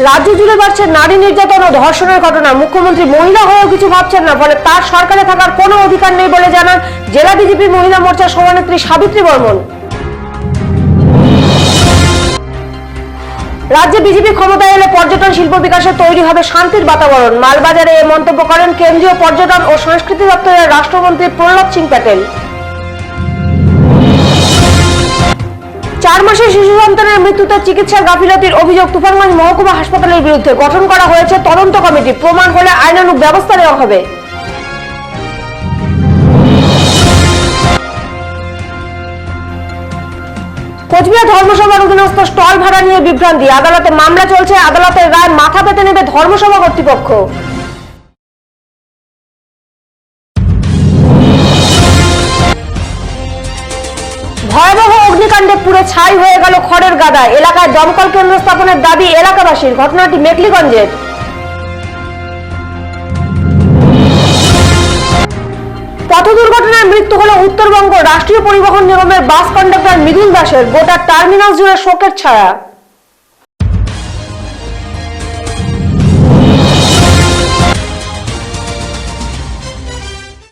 রাজ্য জুড়ে বাড়ছে নারী নির্যাতন ও ধর্ষণের ঘটনা। মুখ্যমন্ত্রী মহিলা হয়েও কিছু ভাবছেন না, ফলে তার সরকারে থাকার কোনো অধিকার নেই বলে জানান জেলা বিজেপি মহিলা মোর্চার সভানেত্রী সাবিত্রী বর্মন। রাজ্যে বিজেপি ক্ষমতায় এলে পর্যটন শিল্প বিকাশে তৈরি হবে শান্তির বাতাবরণ। মালবাজারে এ মন্তব্য করেন কেন্দ্রীয় পর্যটন ও সংস্কৃতি দপ্তরের রাষ্ট্রমন্ত্রী প্রহ্লাদ সিং প্যাটেল। 4 মাসের শিশু সন্তানের মৃত্যুতে চিকিৎসার গাফিলতির অভিযোগ তুফানগঞ্জ মহকুমা হাসপাতালের বিরুদ্ধে। গঠন করা হয়েছে তদন্ত কমিটি। প্রমাণ হলে আইনানুগ ব্যবস্থা নেওয়া হবে। কোচবিহার ধর্মসভার অধীনস্থ স্টল ভাড়া নিয়ে বিভ্রান্তি। আদালতে মামলা চলছে। আদালতের রায় মাথা পেতে নেবে ধর্মসভা কর্তৃপক্ষ। ভয়াবহ অগ্নিকাণ্ডে পুরো ছাই হয়ে গেল খড়ের গাদা। এলাকায় দমকল কেন্দ্র স্থাপনের দাবি এলাকাবাসীর। ঘটনাটি মেখলিগঞ্জের। পথ দুর্ঘটনায় মৃত্যু হল উত্তরবঙ্গ রাষ্ট্রীয় পরিবহন নিগমের বাস কন্ডাক্টর মৃদুল দাসের। গোটা টার্মিনাস জুড়ে শোকের ছায়া।